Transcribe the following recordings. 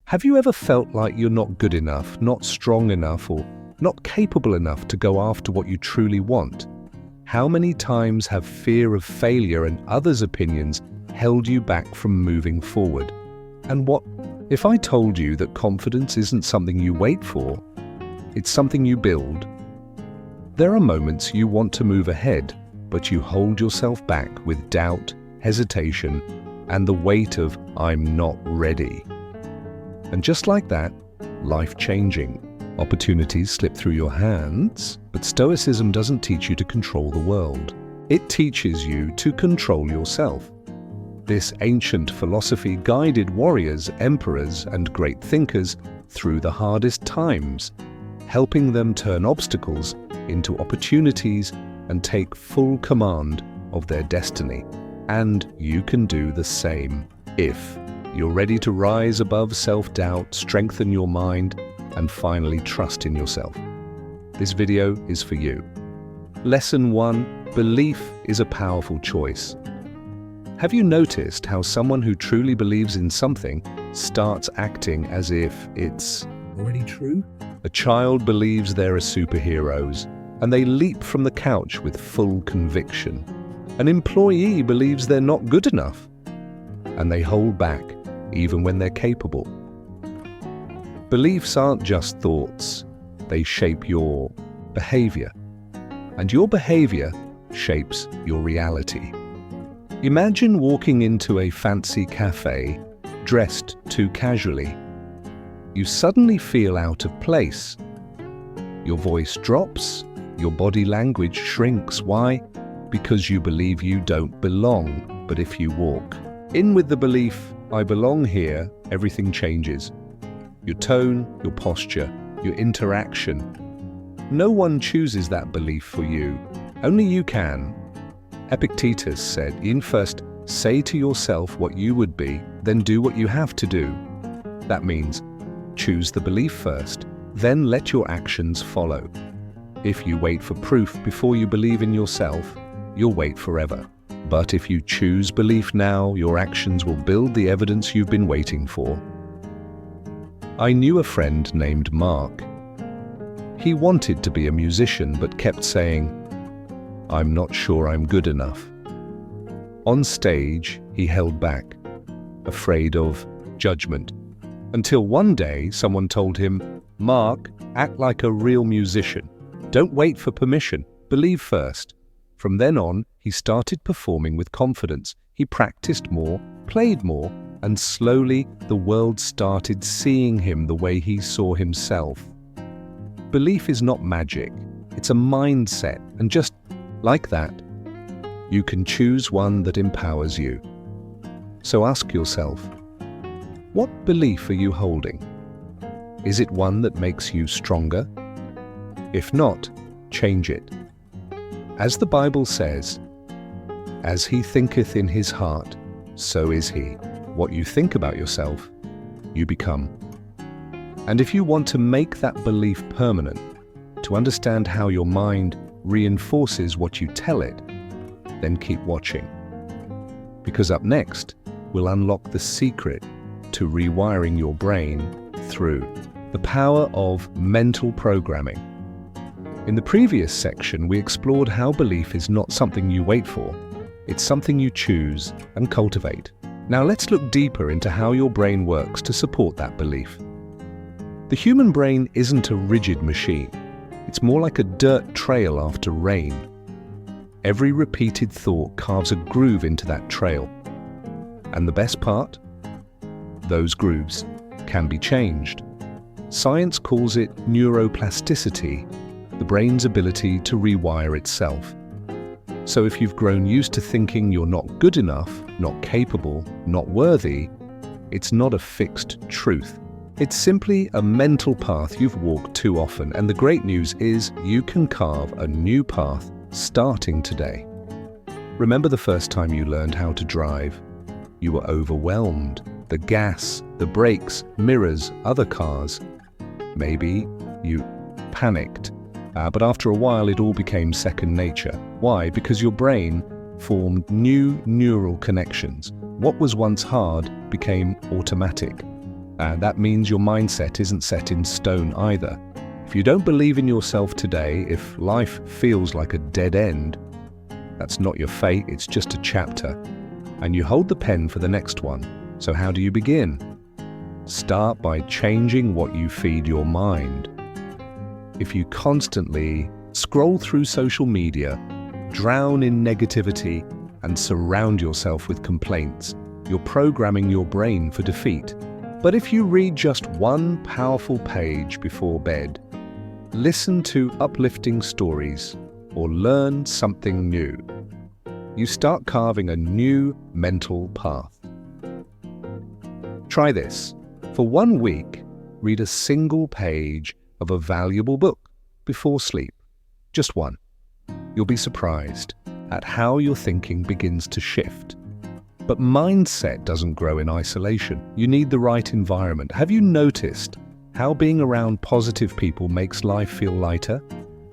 Have you ever felt like you're not good enough, not strong enough, or not capable enough to go after what you truly want? How many times have fear of failure and others' opinions held you back from moving forward? And what if I told you that confidence isn't something you wait for, it's something you build? There are moments you want to move ahead, but you hold yourself back with doubt, hesitation, and the weight of "I'm not ready." And just like that, life-changing. Opportunities slip through your hands, but Stoicism doesn't teach you to control the world. It teaches you to control yourself. This ancient philosophy guided warriors, emperors, and great thinkers through the hardest times, helping them turn obstacles into opportunities and take full command of their destiny. And you can do the same if you're ready to rise above self-doubt, strengthen your mind, and finally trust in yourself. This video is for you. Lesson 1: Belief is a powerful choice. Have you noticed how someone who truly believes in something starts acting as if it's already true? A child believes they're a superheroes, and they leap from the couch with full conviction. An employee believes they're not good enough, and they hold back even when they're capable. Beliefs aren't just thoughts, they shape your behavior, and your behavior shapes your reality. Imagine walking into a fancy cafe, dressed too casually. You suddenly feel out of place. Your voice drops, your body language shrinks. Why? Because you believe you don't belong. But if you walk in with the belief, "I belong here," everything changes. Your tone, your posture, your interaction. No one chooses that belief for you. Only you can. Epictetus said, first say to yourself what you would be, then do what you have to do. That means choose the belief first, then let your actions follow. If you wait for proof before you believe in yourself, you'll wait forever. But if you choose belief now, your actions will build the evidence you've been waiting for. I knew a friend named Mark. He wanted to be a musician but kept saying, "I'm not sure I'm good enough." On stage, he held back, afraid of judgment, until one day someone told him, "Mark, act like a real musician. Don't wait for permission. Believe first." From then on, he started performing with confidence. He practiced more, played more, and slowly the world started seeing him the way he saw himself. Belief is not magic, it's a mindset, and just like that, you can choose one that empowers you. So ask yourself, what belief are you holding? Is it one that makes you stronger? If not, change it. As the Bible says, "As he thinketh in his heart, so is he." What you think about yourself, you become. And if you want to make that belief permanent, to understand how your mind reinforces what you tell it, then keep watching. Because up next, we'll unlock the secret to rewiring your brain through the power of mental programming. In the previous section, we explored how belief is not something you wait for, it's something you choose and cultivate. Now let's look deeper into how your brain works to support that belief. The human brain isn't a rigid machine. It's more like a dirt trail after rain. Every repeated thought carves a groove into that trail. And the best part? Those grooves can be changed. Science calls it neuroplasticity, the brain's ability to rewire itself. So if you've grown used to thinking you're not good enough, not capable, not worthy, it's not a fixed truth. It's simply a mental path you've walked too often, and the great news is you can carve a new path starting today. Remember the first time you learned how to drive? You were overwhelmed. The gas, the brakes, mirrors, other cars. Maybe you panicked. But after a while, it all became second nature. Why? Because your brain formed new neural connections. What was once hard became automatic. And that means your mindset isn't set in stone either. If you don't believe in yourself today, if life feels like a dead end, that's not your fate, it's just a chapter. And you hold the pen for the next one. So how do you begin? Start by changing what you feed your mind. If you constantly scroll through social media, drown in negativity, and surround yourself with complaints, you're programming your brain for defeat. But if you read just one powerful page before bed, listen to uplifting stories, or learn something new, you start carving a new mental path. Try this. For 1 week, read a single page of a valuable book before sleep. Just one. You'll be surprised at how your thinking begins to shift. But mindset doesn't grow in isolation. You need the right environment. Have you noticed how being around positive people makes life feel lighter?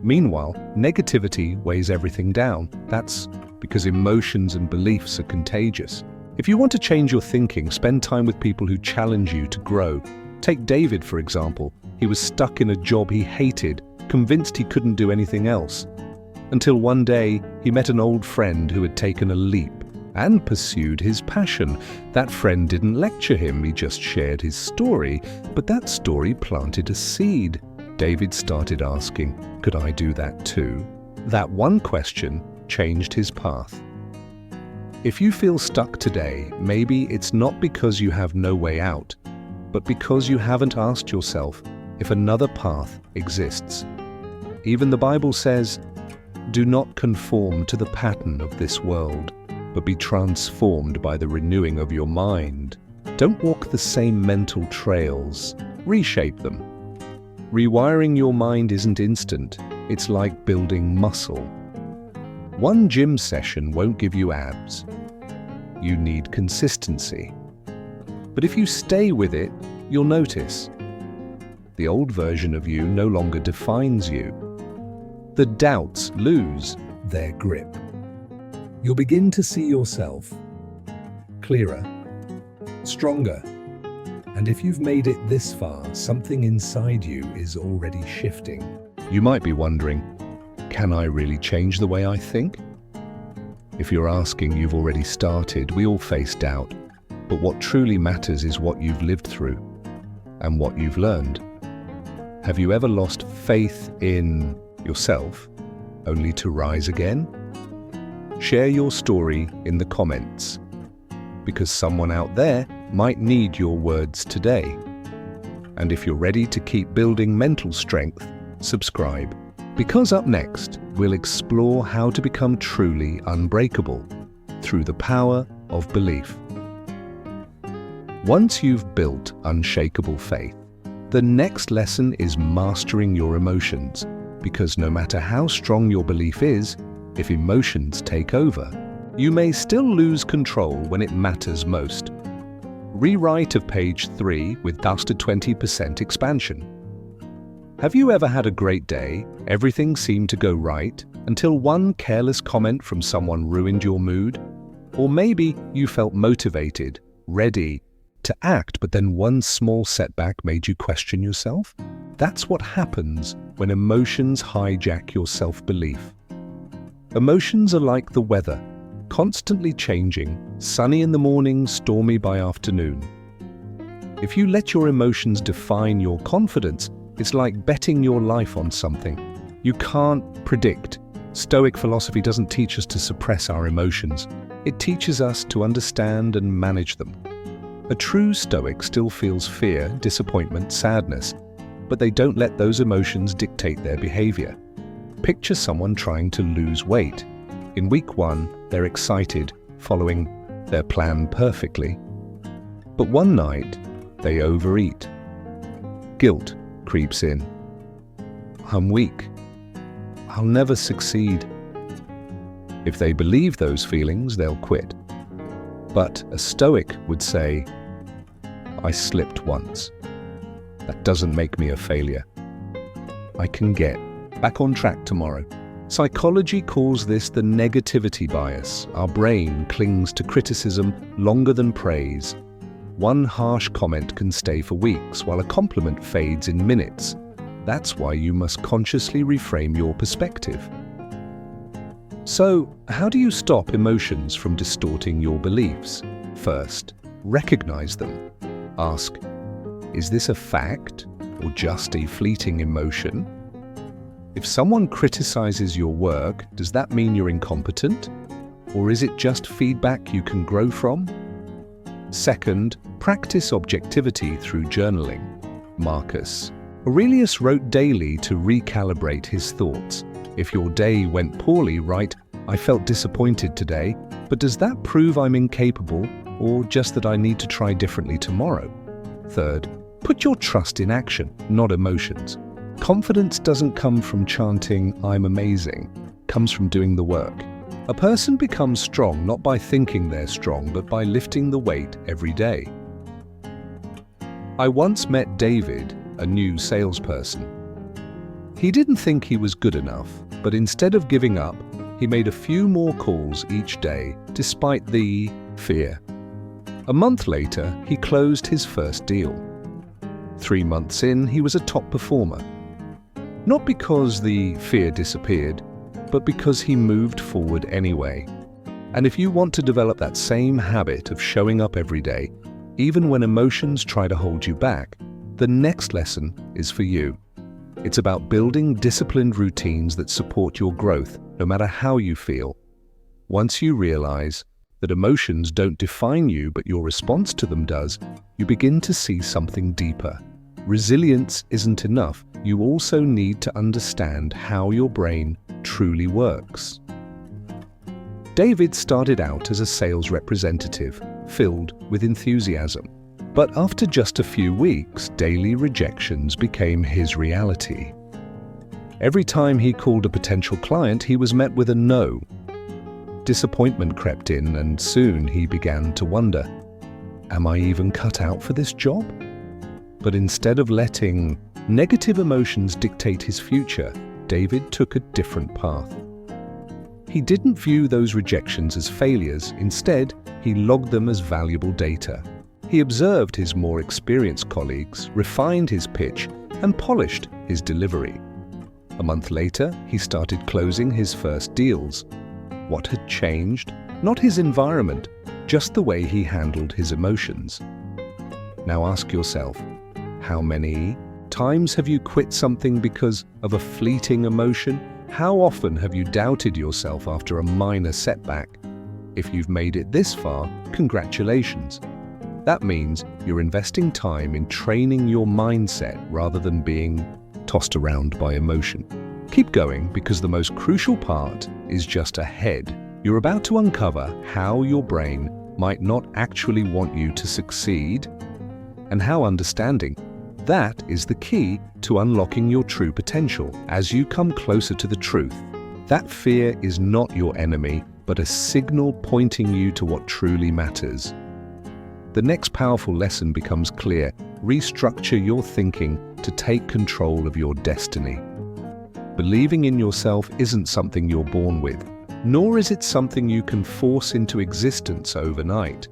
Meanwhile, negativity weighs everything down. That's because emotions and beliefs are contagious. If you want to change your thinking, spend time with people who challenge you to grow. Take David, for example. He was stuck in a job he hated, convinced he couldn't do anything else. Until one day, he met an old friend who had taken a leap and pursued his passion. That friend didn't lecture him, he just shared his story, but that story planted a seed. David started asking, could I do that too? That one question changed his path. If you feel stuck today, maybe it's not because you have no way out, but because you haven't asked yourself if another path exists. Even the Bible says, do not conform to the pattern of this world, but be transformed by the renewing of your mind. Don't walk the same mental trails, reshape them. Rewiring your mind isn't instant, it's like building muscle. One gym session won't give you abs. You need consistency. But if you stay with it, you'll notice. The old version of you no longer defines you. The doubts lose their grip. You'll begin to see yourself clearer, stronger. And if you've made it this far, something inside you is already shifting. You might be wondering, can I really change the way I think? If you're asking, you've already started. We all face doubt. But what truly matters is what you've lived through and what you've learned. Have you ever lost faith in yourself only to rise again? Share your story in the comments, because someone out there might need your words today. And if you're ready to keep building mental strength, subscribe. Because up next, we'll explore how to become truly unbreakable through the power of belief. Once you've built unshakable faith, the next lesson is mastering your emotions, because no matter how strong your belief is, if emotions take over, you may still lose control when it matters most. Rewrite of page 3 with just a 20% expansion. Have you ever had a great day, everything seemed to go right, until one careless comment from someone ruined your mood? Or maybe you felt motivated, ready to act, but then one small setback made you question yourself? That's what happens when emotions hijack your self-belief. Emotions are like the weather, constantly changing, sunny in the morning, stormy by afternoon. If you let your emotions define your confidence, it's like betting your life on something. You can't predict. Stoic philosophy doesn't teach us to suppress our emotions. It teaches us to understand and manage them. A true Stoic still feels fear, disappointment, sadness, but they don't let those emotions dictate their behavior. Picture someone trying to lose weight. In week 1, they're excited, following their plan perfectly. But one night, they overeat. Guilt creeps in. I'm weak. I'll never succeed. If they believe those feelings, they'll quit. But a Stoic would say, I slipped once. That doesn't make me a failure. I can get back on track tomorrow. Psychology calls this the negativity bias. Our brain clings to criticism longer than praise. One harsh comment can stay for weeks, while a compliment fades in minutes. That's why you must consciously reframe your perspective. So, how do you stop emotions from distorting your beliefs? First, recognize them. Ask, is this a fact or just a fleeting emotion? If someone criticizes your work, does that mean you're incompetent? Or is it just feedback you can grow from? Second, practice objectivity through journaling. Marcus Aurelius wrote daily to recalibrate his thoughts. If your day went poorly, write, I felt disappointed today, but does that prove I'm incapable or just that I need to try differently tomorrow? Third, put your trust in action, not emotions. Confidence doesn't come from chanting, I'm amazing. It comes from doing the work. A person becomes strong not by thinking they're strong, but by lifting the weight every day. I once met David, a new salesperson. He didn't think he was good enough, but instead of giving up, he made a few more calls each day, despite the fear. A month later, he closed his first deal. 3 months in, he was a top performer. Not because the fear disappeared, but because he moved forward anyway. And if you want to develop that same habit of showing up every day, even when emotions try to hold you back, the next lesson is for you. It's about building disciplined routines that support your growth, no matter how you feel. Once you realize that emotions don't define you, but your response to them does, you begin to see something deeper. Resilience isn't enough. You also need to understand how your brain truly works. David started out as a sales representative, filled with enthusiasm. But after just a few weeks, daily rejections became his reality. Every time he called a potential client, he was met with a no. Disappointment crept in, and soon he began to wonder, am I even cut out for this job? But instead of letting negative emotions dictate his future, David took a different path. He didn't view those rejections as failures. Instead, he logged them as valuable data. He observed his more experienced colleagues, refined his pitch, and polished his delivery. A month later, he started closing his first deals. What had changed? Not his environment, just the way he handled his emotions. Now ask yourself, how many times have you quit something because of a fleeting emotion? How often have you doubted yourself after a minor setback? If you've made it this far, congratulations. That means you're investing time in training your mindset rather than being tossed around by emotion. Keep going, because the most crucial part is just ahead. You're about to uncover how your brain might not actually want you to succeed, and how understanding that is the key to unlocking your true potential. As you come closer to the truth, that fear is not your enemy, but a signal pointing you to what truly matters. The next powerful lesson becomes clear. Restructure your thinking to take control of your destiny. Believing in yourself isn't something you're born with, nor is it something you can force into existence overnight.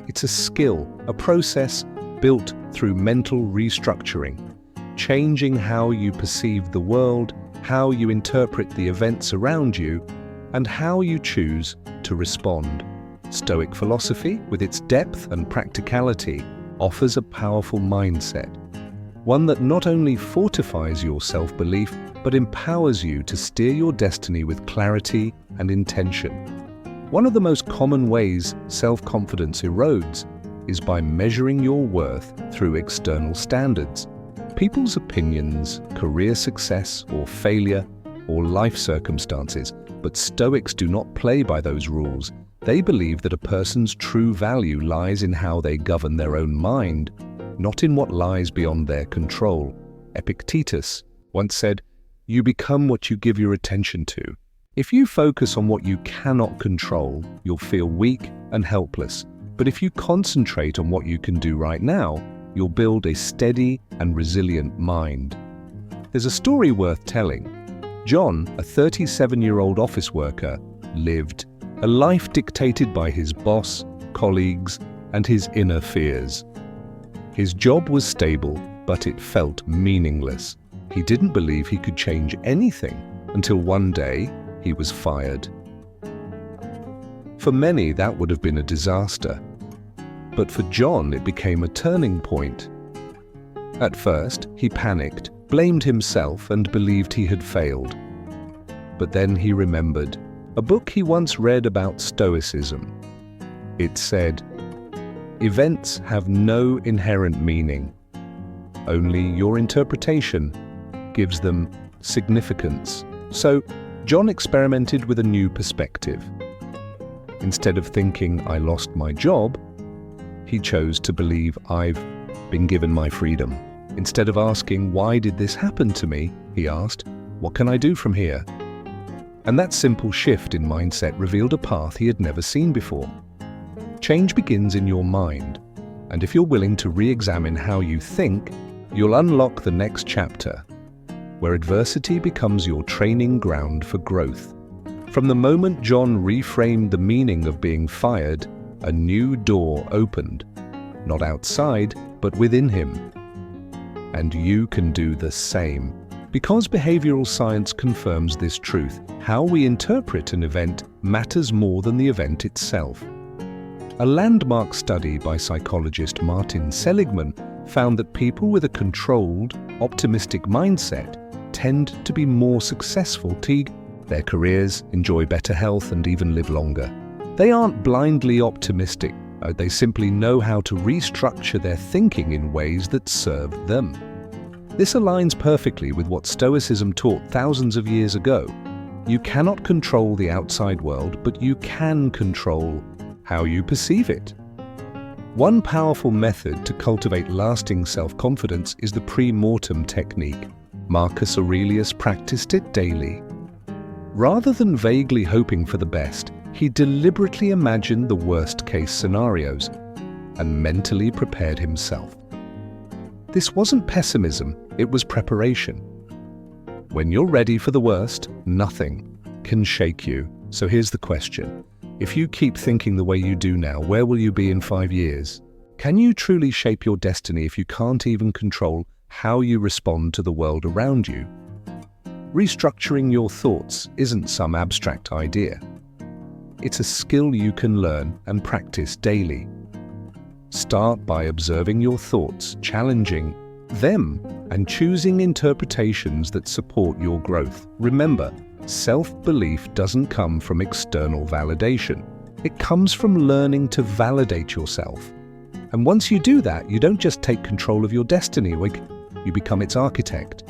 It's a skill, a process built through mental restructuring, changing how you perceive the world, how you interpret the events around you, and how you choose to respond. Stoic philosophy, with its depth and practicality, offers a powerful mindset, one that not only fortifies your self-belief, but empowers you to steer your destiny with clarity and intention. One of the most common ways self-confidence erodes is by measuring your worth through external standards. People's opinions, career success or failure, or life circumstances, but Stoics do not play by those rules. They believe that a person's true value lies in how they govern their own mind, not in what lies beyond their control. Epictetus once said, "You become what you give your attention to." If you focus on what you cannot control, you'll feel weak and helpless. But if you concentrate on what you can do right now, you'll build a steady and resilient mind. There's a story worth telling. John, a 37-year-old office worker, lived a life dictated by his boss, colleagues, and his inner fears. His job was stable, but it felt meaningless. He didn't believe he could change anything until one day he was fired. For many, that would have been a disaster. But for John, it became a turning point. At first, he panicked, blamed himself, and believed he had failed. But then he remembered a book he once read about Stoicism. It said, "Events have no inherent meaning. Only your interpretation gives them significance." So, John experimented with a new perspective. Instead of thinking, "I lost my job," he chose to believe, "I've been given my freedom." Instead of asking, "Why did this happen to me?" he asked, "What can I do from here?" And that simple shift in mindset revealed a path he had never seen before. Change begins in your mind, and if you're willing to re-examine how you think, you'll unlock the next chapter, where adversity becomes your training ground for growth. From the moment John reframed the meaning of being fired, a new door opened, not outside, but within him. And you can do the same. Because behavioral science confirms this truth, how we interpret an event matters more than the event itself. A landmark study by psychologist Martin Seligman found that people with a controlled, optimistic mindset tend to be more successful, their careers, enjoy better health, and even live longer. They aren't blindly optimistic. They simply know how to restructure their thinking in ways that serve them. This aligns perfectly with what Stoicism taught thousands of years ago. You cannot control the outside world, but you can control how you perceive it. One powerful method to cultivate lasting self-confidence is the pre-mortem technique. Marcus Aurelius practiced it daily. Rather than vaguely hoping for the best, he deliberately imagined the worst-case scenarios and mentally prepared himself. This wasn't pessimism, it was preparation. When you're ready for the worst, nothing can shake you. So here's the question. If you keep thinking the way you do now, where will you be in 5 years? Can you truly shape your destiny if you can't even control how you respond to the world around you? Restructuring your thoughts isn't some abstract idea. It's a skill you can learn and practice daily. Start by observing your thoughts, challenging them, and choosing interpretations that support your growth. Remember, self-belief doesn't come from external validation. It comes from learning to validate yourself. And once you do that, you don't just take control of your destiny, you become its architect.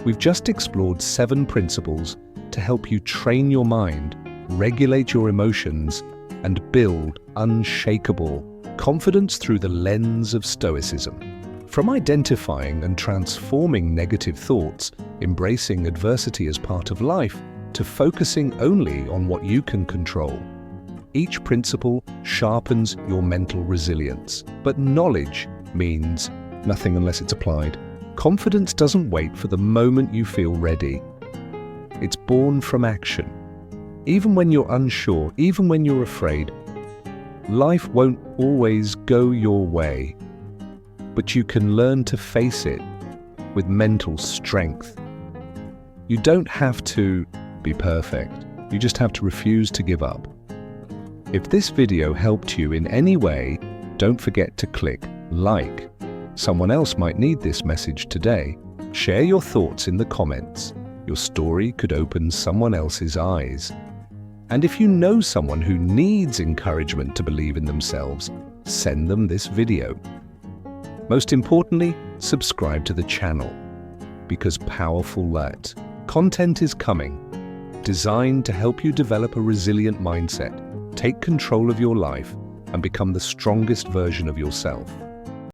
We've just explored 7 principles to help you train your mind, regulate your emotions, and build unshakable confidence through the lens of Stoicism. From identifying and transforming negative thoughts, embracing adversity as part of life, to focusing only on what you can control. Each principle sharpens your mental resilience, but knowledge means nothing unless it's applied. Confidence doesn't wait for the moment you feel ready. It's born from action. Even when you're unsure, even when you're afraid, life won't always go your way, but you can learn to face it with mental strength. You don't have to be perfect. You just have to refuse to give up. If this video helped you in any way, don't forget to click like. Someone else might need this message today. Share your thoughts in the comments. Your story could open someone else's eyes. And if you know someone who needs encouragement to believe in themselves, send them this video. Most importantly, subscribe to the channel, because powerful content is coming, designed to help you develop a resilient mindset, take control of your life, and become the strongest version of yourself.